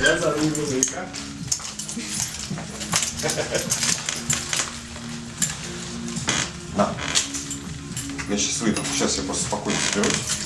Я за руль музика. На. Я сейчас выйду. Сейчас я просто спокойно соберусь.